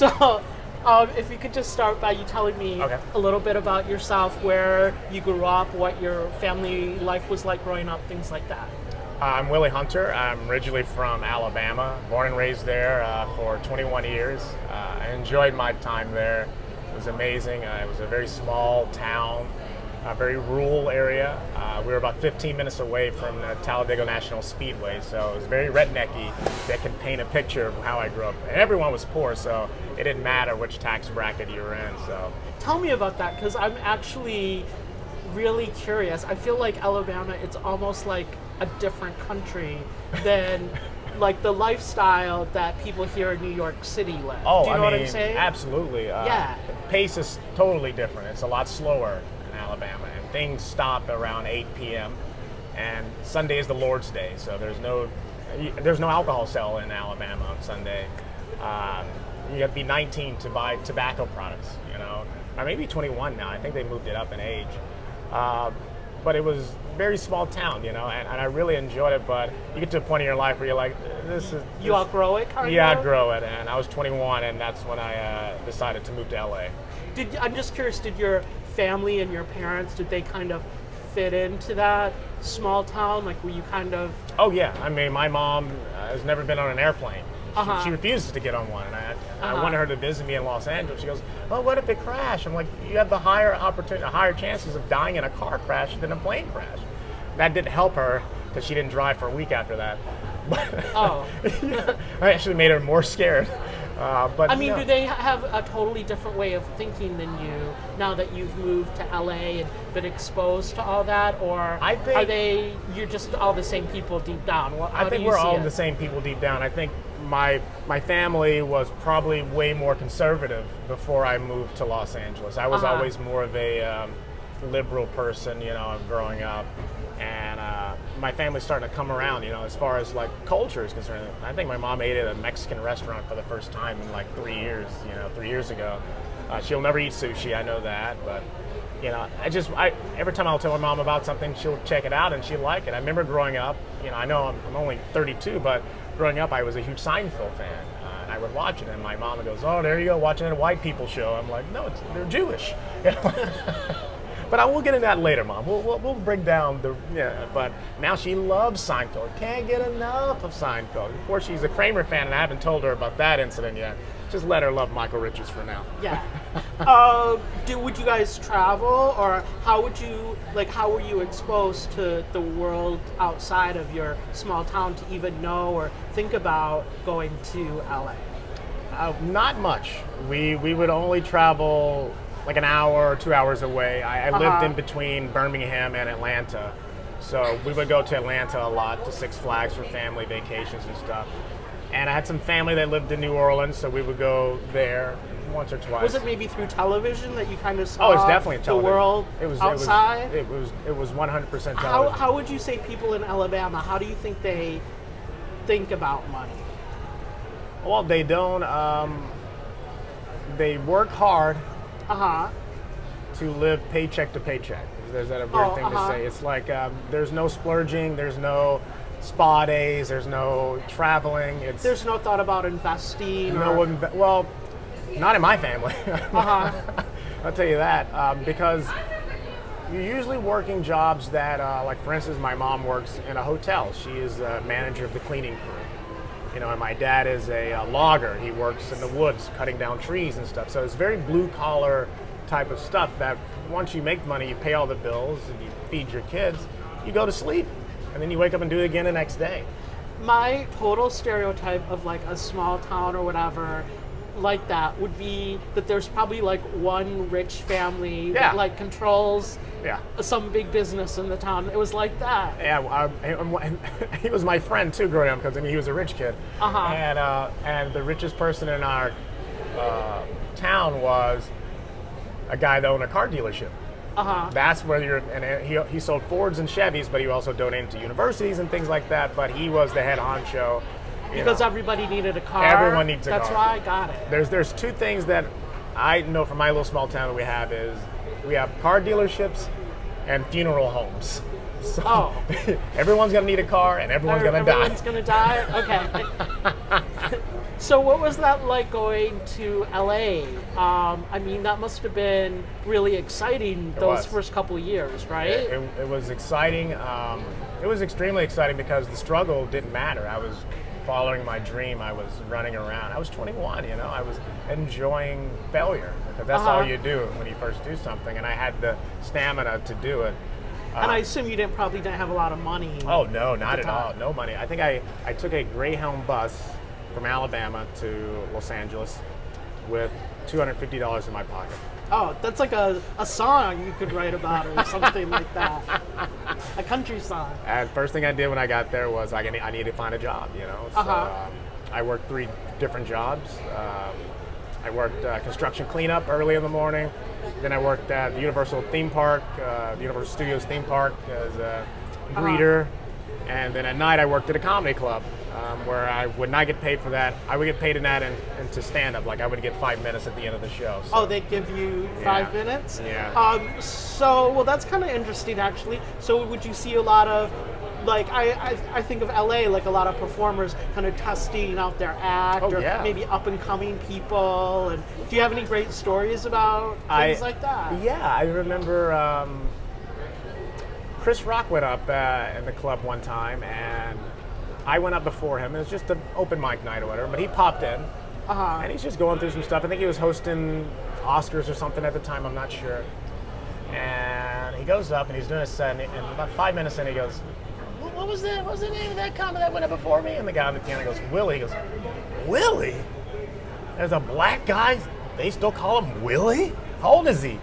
So, if you could just start by you telling me Okay. a little bit about yourself, where you grew up, what your family life was like growing up, things like that. I'm Willie Hunter. I'm originally from Alabama, born and raised there for 21 years. I enjoyed my time there. It was amazing. It was a very small town, a very rural area. We were about 15 minutes away from the Talladega National Speedway, so it was very rednecky. That can paint a picture of how I grew up. And everyone was poor, so it didn't matter which tax bracket you were in. So Tell me about that, because I'm actually really curious. I feel like Alabama, it's almost like a different country than like the lifestyle that people here in New York City live. Oh, Do you know what I'm saying? absolutely. Yeah. The pace is totally different. It's a lot slower in Alabama, and things stop around 8 p.m. And Sunday is the Lord's Day, so there's no alcohol sale in Alabama on Sunday. You have to be 19 to buy tobacco products, or maybe 21 now. I think they moved it up in age. But it was a very small town, and I really enjoyed it. But you get to a point in your life where you're like, You outgrow it, kind of? You outgrow it, and I was 21, and that's when I decided to move to LA. I'm just curious, did your family and your parents, did they kind of fit into that small town? Like, were you kind of... Oh yeah, I mean, my mom has never been on an airplane. Uh-huh. She refuses to get on one, and I wanted her to visit me in Los Angeles. She goes, "Well, what if it crashed?" I'm like, "You have the higher chances of dying in a car crash than a plane crash." That didn't help her because she didn't drive for a week after that. Oh. I actually made her more scared. But I mean, do they have a totally different way of thinking than you now that you've moved to LA and been exposed to all that? Or are you're just all the same people deep down? I think we're all the same people deep down. I think my family was probably way more conservative before I moved to Los Angeles. I was always more of a liberal person, growing up. And my family's starting to come around, as far as like culture is concerned. I think my mom ate at a Mexican restaurant for the first time in like 3 years, 3 years ago. She'll never eat sushi, I know that, but every time I'll tell my mom about something, she'll check it out and she'll like it. I remember growing up, I know I'm only 32, but growing up I was a huge Seinfeld fan. And I would watch it, and my mom goes, "Oh, there you go, watching a white people show." I'm like, "No, they're Jewish." But we'll get into that later, Mom. We'll break down But now she loves Seinfeld. Can't get enough of Seinfeld. Of course, she's a Kramer fan, and I haven't told her about that incident yet. Just let her love Michael Richards for now. Yeah. Would you guys travel, or how were you exposed to the world outside of your small town to even know or think about going to LA? Not much. We would only travel like an hour or 2 hours away. I lived in between Birmingham and Atlanta. So we would go to Atlanta a lot, to Six Flags for family vacations and stuff. And I had some family that lived in New Orleans, so we would go there once or twice. Was it maybe through television that you kind of saw it's definitely television. The world outside? It was 100% television. How would you say people in Alabama, how do you think they think about money? Well, they don't, they work hard to live paycheck to paycheck. Is that a weird thing to say? It's like there's no splurging, there's no spa days, there's no traveling. There's no thought about investing? Well, not in my family. I'll tell you that, because you're usually working jobs that, like for instance, my mom works in a hotel. She is a manager of the cleaning crew. And my dad is a logger. He works in the woods, cutting down trees and stuff. So it's very blue collar type of stuff that once you make money, you pay all the bills and you feed your kids, you go to sleep, and then you wake up and do it again the next day. My total stereotype of like a small town or whatever like that would be that there's probably like one rich family that like controls some big business in the town. It was like that. Yeah, he was my friend too growing up, because he was a rich kid. And the richest person in our town was a guy that owned a car dealership. That's where he sold Fords and Chevys, but he also donated to universities and things like that. But he was the head honcho. Because everybody needed a car. Everyone needs a car. That's why I got it. There's two things that I know from my little small town that we have is we have car dealerships and funeral homes. So everyone's gonna need a car and everyone's gonna die. Everyone's gonna die. Okay. So what was that like going to LA? I mean, that must have been really exciting those first couple of years, right? It was exciting. It was extremely exciting because the struggle didn't matter. I was following my dream. I was running around. I was 21, you know. I was enjoying failure because that's all you do when you first do something. And I had the stamina to do it. And I assume you probably didn't have a lot of money. Oh, no, not at all. No money. I think I took a Greyhound bus from Alabama to Los Angeles with $250 in my pocket. Oh, that's like a song you could write about or something like that. A country song. And first thing I did when I got there was I needed to find a job, you know. So I worked 3 different jobs. I worked construction cleanup early in the morning. Then I worked at the Universal theme park, the Universal Studios theme park as a greeter. And then at night I worked at a comedy club where I would not get paid for that. I would get paid in that and to stand up. Like I would get 5 minutes at the end of the show. So. Oh, they'd give you 5 minutes? Yeah. Well, that's kind of interesting actually. So would you see a lot of, like, I think of LA, like a lot of performers kind of testing out their act or maybe up and coming people. And do you have any great stories about things like that? Yeah, I remember Chris Rock went up in the club one time, and I went up before him. It was just an open mic night or whatever, but he popped in, and he's just going through some stuff. I think he was hosting Oscars or something at the time, I'm not sure. And he goes up, and he's doing a set, and about 5 minutes in, he goes, what was the name of that comic that went up before me? And the guy on the piano goes, Willie. He goes, Willie? There's a black guy? They still call him Willie? How old is he?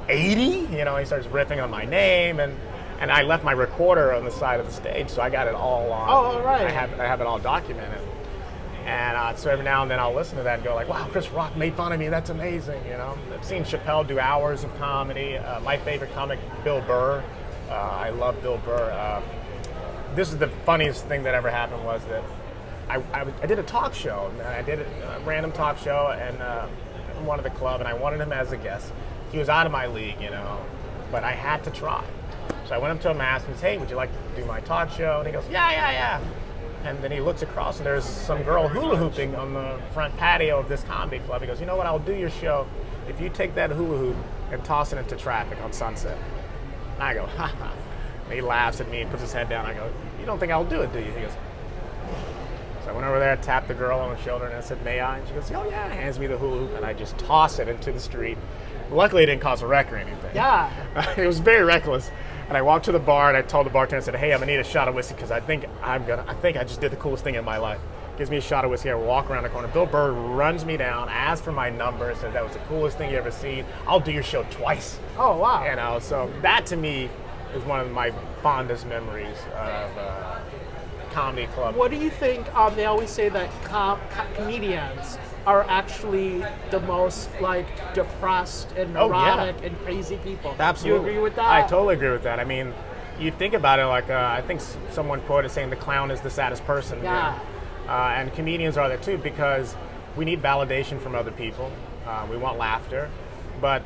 80? You know, he starts ripping on my name, and I left my recorder on the side of the stage, so I got it all on. Oh, all right. I have it all documented. And so every now and then I'll listen to that and go like, wow, Chris Rock made fun of me. That's amazing, you know. I've seen Chappelle do hours of comedy. My favorite comic, Bill Burr. I love Bill Burr. This is the funniest thing that ever happened was that I did a talk show. I did a random talk show and one of the club, and I wanted him as a guest. He was out of my league, you know, but I had to try. So I went up to him and asked him, hey, would you like to do my talk show? And he goes, yeah. And then he looks across, and there's some girl hula hooping on the front patio of this comedy club. He goes, you know what, I'll do your show if you take that hula hoop and toss it into traffic on Sunset. And I go, ha ha. And he laughs at me and puts his head down. I go, you don't think I'll do it, do you? He goes, so I went over there, tapped the girl on the shoulder, and I said, may I? And she goes, oh yeah, hands me the hula hoop, and I just toss it into the street. Luckily, it didn't cause a wreck or anything. Yeah. It was very reckless. And I walked to the bar, and I told the bartender, I said, hey, I'm gonna need a shot of whiskey because I think I just did the coolest thing in my life. Gives me a shot of whiskey. I walk around the corner. Bill Burr runs me down, asks for my number, said that was the coolest thing you ever seen. I'll do your show twice. Oh wow! You know, so that to me is one of my fondest memories of comedy club. What do you think? They always say that comedians are actually the most like depressed and neurotic and crazy people. Absolutely. Do you agree with that? I totally agree with that. I mean, you think about it like I think someone quoted saying the clown is the saddest person. Yeah. And comedians are that too because we need validation from other people. We want laughter. But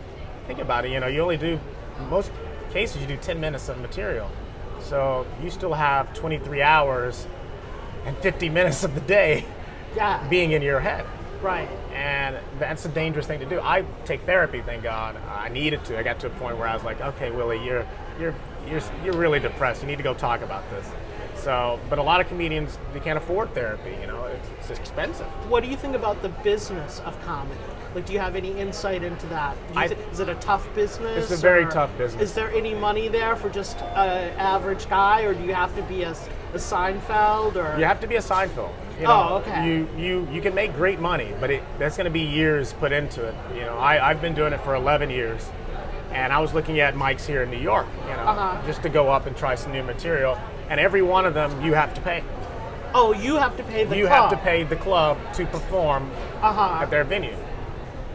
think about it, you know, you only do, most cases you do 10 minutes of material. So you still have 23 hours and 50 minutes of the day being in your head. Right. And that's a dangerous thing to do. I take therapy, thank God. I needed to. I got to a point where I was like, okay, Willie, you're really depressed. You need to go talk about this. So, but a lot of comedians, they can't afford therapy, you know, it's expensive. What do you think about the business of comedy? Like, do you have any insight into that? Is it a tough business? It's a very tough business. Is there any money there for just an average guy, or do you have to be a Seinfeld? Or you have to be a Seinfeld. You know, oh, okay. You can make great money, but that's going to be years put into it. You know, I've been doing it for 11 years, and I was looking at mics here in New York, you know, just to go up and try some new material, and every one of them you have to pay. Oh, you have to pay the club. You have to pay the club to perform at their venue.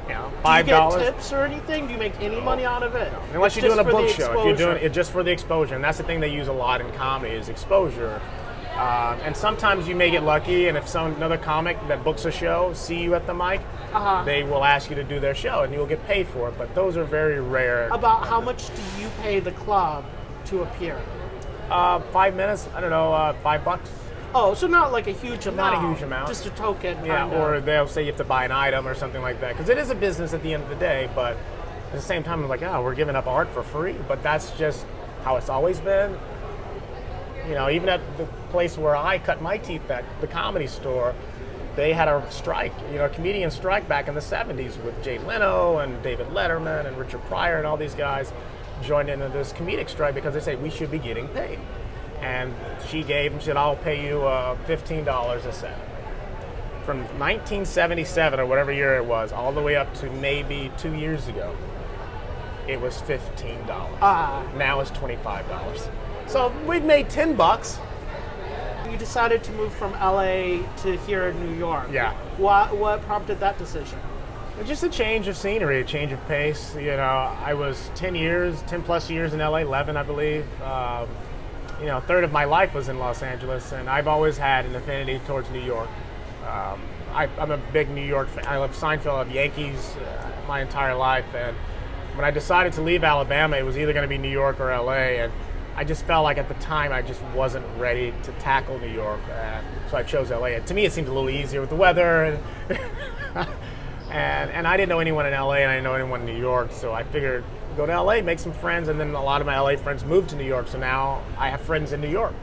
You know, $5. Do you get tips or anything? Do you make any money out of it? Unless you're doing a book show. If you're doing it just for the exposure, and that's the thing they use a lot in comedy is exposure. And sometimes you may get lucky, and if another comic that books a show see you at the mic, they will ask you to do their show, and you'll get paid for it. But those are very rare. About how much do you pay the club to appear? 5 minutes. I don't know, $5. Oh, so not like a huge amount. Not a huge amount. Just a token. Yeah, kinda. or they'll say you have to buy an item or something like that. Because it is a business at the end of the day, but at the same time, I'm like, oh, we're giving up art for free. But that's just how it's always been. You know, even at the place where I cut my teeth at, the Comedy Store, they had a strike, you know, a comedian strike back in the 70s with Jay Leno and David Letterman and Richard Pryor and all these guys joined into this comedic strike because they say we should be getting paid. And she said, I'll pay you $15 a set. From 1977 or whatever year it was, all the way up to maybe 2 years ago, it was $15. Now it's $25. So we've made $10. You decided to move from LA to here in New York. Yeah. What prompted that decision? Just a change of scenery, a change of pace. You know, I was 10 plus years in LA, 11 I believe. You know, a third of my life was in Los Angeles, and I've always had an affinity towards New York. I'm a big New York fan. I love Seinfeld, I love Yankees my entire life, and when I decided to leave Alabama, it was either going to be New York or LA, and I just felt like at the time I just wasn't ready to tackle New York, so I chose LA. And to me, it seemed a little easier with the weather, and I didn't know anyone in LA, and I didn't know anyone in New York, so I figured go to LA, make some friends, and then a lot of my LA friends moved to New York, so now I have friends in New York.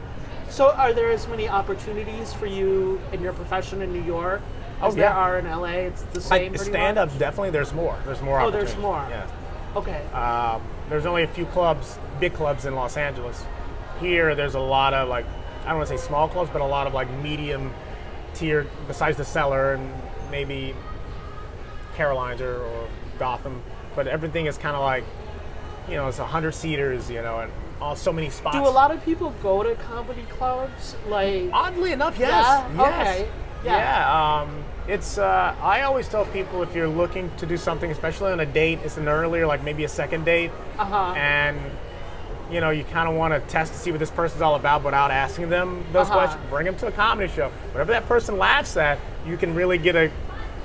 So are there as many opportunities for you in your profession in New York as there are in LA? It's the same pretty stand-up, much? Definitely, there's more. There's more opportunities. There's more. Yeah. Okay. There's only a few clubs, big clubs in Los Angeles. Here, there's a lot of I don't want to say small clubs, but a lot of medium tier, besides the Cellar and maybe Caroline's or Gotham. But everything is kind of it's 100 seaters, and so many spots. Do a lot of people go to comedy clubs? Oddly enough, yes. Yeah? Yes. Okay. Yeah. It's I always tell people if you're looking to do something, especially on a date, it's an earlier, maybe a second date, and you kind of want to test to see what this person's all about without asking them those questions. Bring them to a comedy show. Whatever that person laughs at, you can really get a.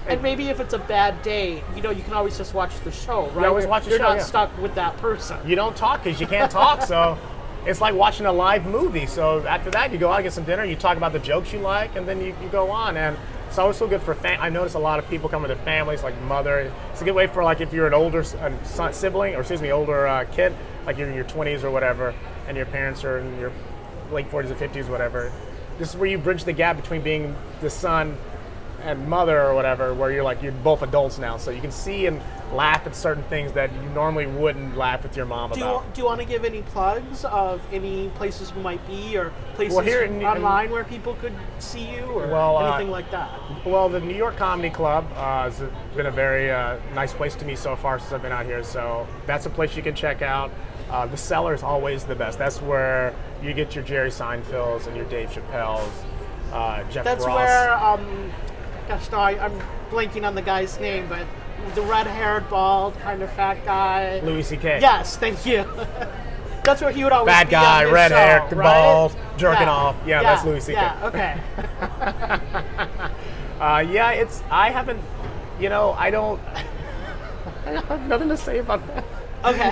And maybe if it's a bad date, you can always just watch the show, right? You always watch the show. You're not stuck with that person. You don't talk because you can't talk, so. It's like watching a live movie. So after that, you go out and get some dinner, you talk about the jokes you like, and then you go on. And it's always so good for I notice a lot of people come with their families, like mother. It's a good way for if you're an older sibling, or older kid, like you're in your 20s or whatever, and your parents are in your late 40s or 50s, whatever. This is where you bridge the gap between being the son and mother or whatever, where you're both adults now, so you can see and laugh at certain things that you normally wouldn't laugh with your mom about. Do you want to give any plugs of any places you might be, or places online where people could see you, or anything like that? Well, the New York Comedy Club has been a very nice place to me so far since I've been out here, so that's a place you can check out. The Cellar is always the best. That's where you get your Jerry Seinfelds and your Dave Chappelle's, Jeff That's Ross. Where, gosh, no, I'm blanking on the guy's name, but the red-haired, bald, kind of fat guy. Louis C.K. Yes, thank you. That's where he would always bad be guy, on this red-haired, show, bald, right? jerking off. Yeah, that's Louis C.K. Yeah, okay. I haven't, I don't, I have nothing to say about that. Okay.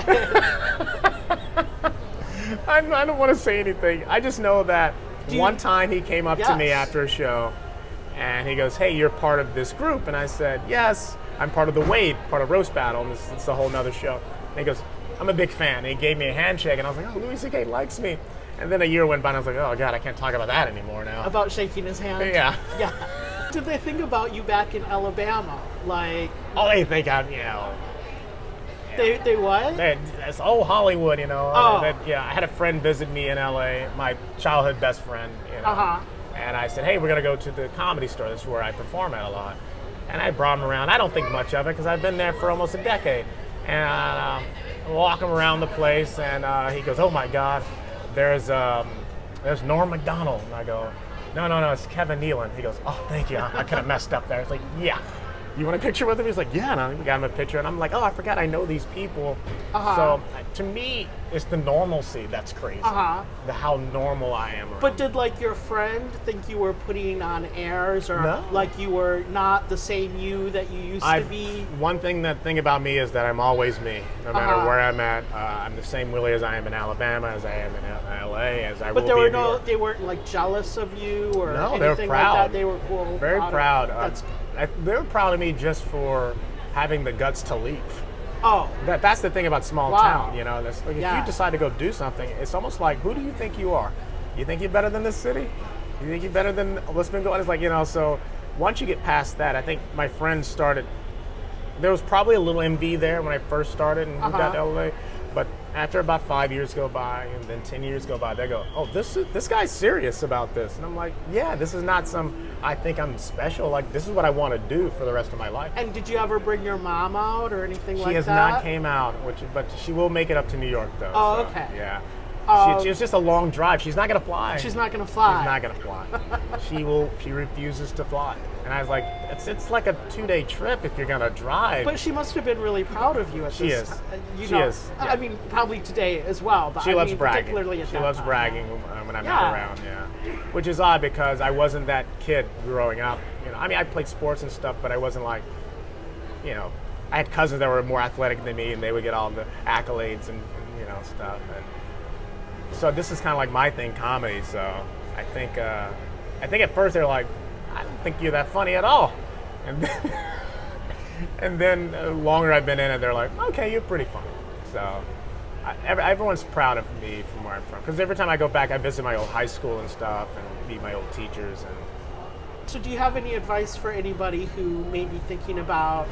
I don't want to say anything. I just know that one time he came up to me after a show, and he goes, "Hey, you're part of this group." And I said, "Yes, I'm part of the Wade, part of Roast Battle, and it's a whole nother show." And he goes, "I'm a big fan." And he gave me a handshake, and I was like, "Oh, Louis C.K. likes me." And then a year went by, and I was like, "Oh, God, I can't talk about that anymore now." About shaking his hand? Yeah. Yeah. Did they think about you back in Alabama? They think I'm, They what? It's old Hollywood, Oh. I had a friend visit me in LA, my childhood best friend, And I said, "Hey, we're going to go to the Comedy Store. This is where I perform at a lot." And I brought him around. I don't think much of it because I've been there for almost a decade. And I walk him around the place, and he goes, "Oh, my God, there's Norm Macdonald." And I go, No, it's Kevin Nealon. He goes, "Oh, thank you. I could have messed up there." It's like, yeah, you want a picture with him? He's like, yeah, and we got him a picture, and I'm like, oh, I forgot I know these people. So to me, it's the normalcy that's crazy. The how normal I am. But did like your friend think you were putting on airs, or No. like you were not the same you that you used to be? One thing about me is that I'm always me, no matter where I'm at. I'm the same Willie as I am in Alabama, as I am in LA, as I will be in New York. They weren't like jealous of you or no, anything they were proud. like that. They were cool. Very proud. They were proud of me just for having the guts to leave. Oh, that's the thing about small town, you know. That's, like, if you decide to go do something, it's almost like, who do you think you are? You think you're better than this city? You think you're better than what's been going? It's like, you know. So once you get past that, I think my friends started. There was probably a little envy there when I first started and moved out to LA, but after about 5 years go by and then 10 years go by, they go, oh, this guy's serious about this, and I'm like, yeah, this is not I think I'm special. Like, this is what I want to do for the rest of my life. And did you ever bring your mom out or anything like that? She has not came out, but she will make it up to New York though. Oh, so, okay. Yeah. It's just a long drive. She's not gonna fly. She's not gonna fly. She's not gonna fly. She refuses to fly. And I was like, it's like a 2-day trip if you're gonna drive. But she must have been really proud of you at she this. She is. Yeah. I mean, probably today as well. But she loves bragging. Particularly at she that loves time. bragging when I'm not around. Yeah. Which is odd because I wasn't that kid growing up. You know, I mean, I played sports and stuff, but I wasn't like, you know, I had cousins that were more athletic than me, and they would get all the accolades and you know stuff. And so this is kind of like my thing, comedy. So I think at first they're like, I don't think you're that funny at all. And then the longer I've been in it, they're like, okay, you're pretty funny. So everyone's proud of me from where I'm from. Because every time I go back, I visit my old high school and stuff and meet my old teachers. And so do you have any advice for anybody who may be thinking about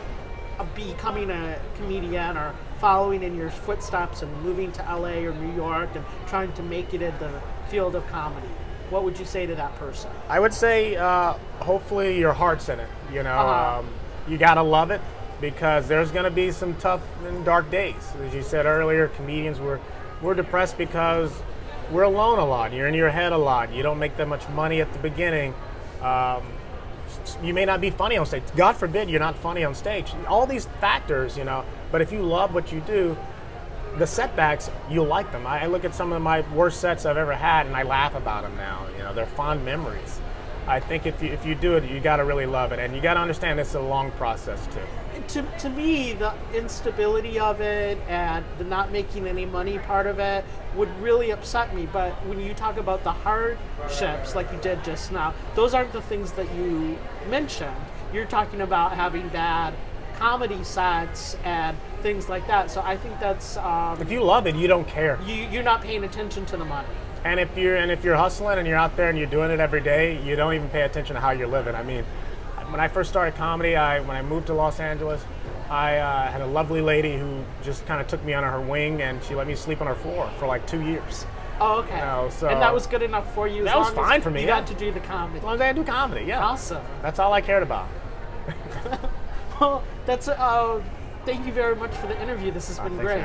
becoming a comedian or following in your footsteps and moving to LA or New York and trying to make it in the field of comedy? What would you say to that person? I would say, hopefully your heart's in it. You know, you gotta love it because there's gonna be some tough and dark days. As you said earlier, comedians we're depressed because we're alone a lot. You're in your head a lot. You don't make that much money at the beginning. You may not be funny on stage. God forbid you're not funny on stage. All these factors, you know. But if you love what you do, the setbacks, you'll like them. I look at some of my worst sets I've ever had, and I laugh about them now. You know, they're fond memories. I think if you do it, you got to really love it, and you got to understand it's a long process too. To me, the instability of it and the not making any money part of it would really upset me. But when you talk about the hardships, like you did just now, those aren't the things that you mentioned. You're talking about having bad comedy sets and things like that. So I think that's if you love it, you don't care. You're not paying attention to the money. And if you're hustling and you're out there and you're doing it every day, you don't even pay attention to how you're living. I mean, when I first started comedy, when I moved to Los Angeles, I had a lovely lady who just kind of took me under her wing, and she let me sleep on her floor for like 2 years. Oh, okay. You know, so and that was good enough for you? That was fine for me. You got to do the comedy. As long as I do comedy, yeah. Awesome. That's all I cared about. Well, that's thank you very much for the interview. This has been great.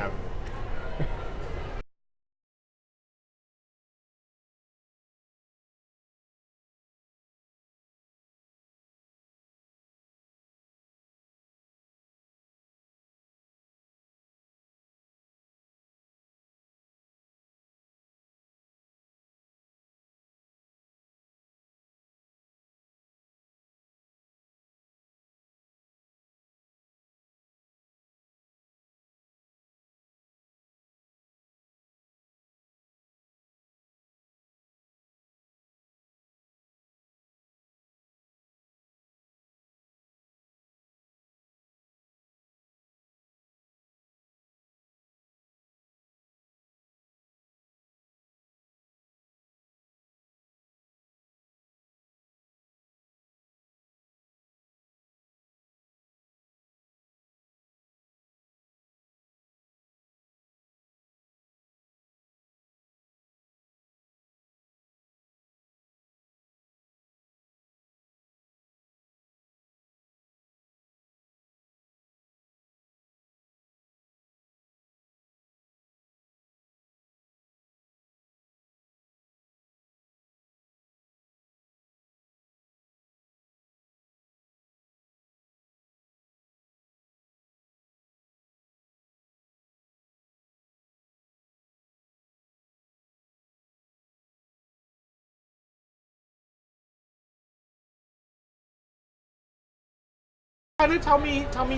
Kind of tell me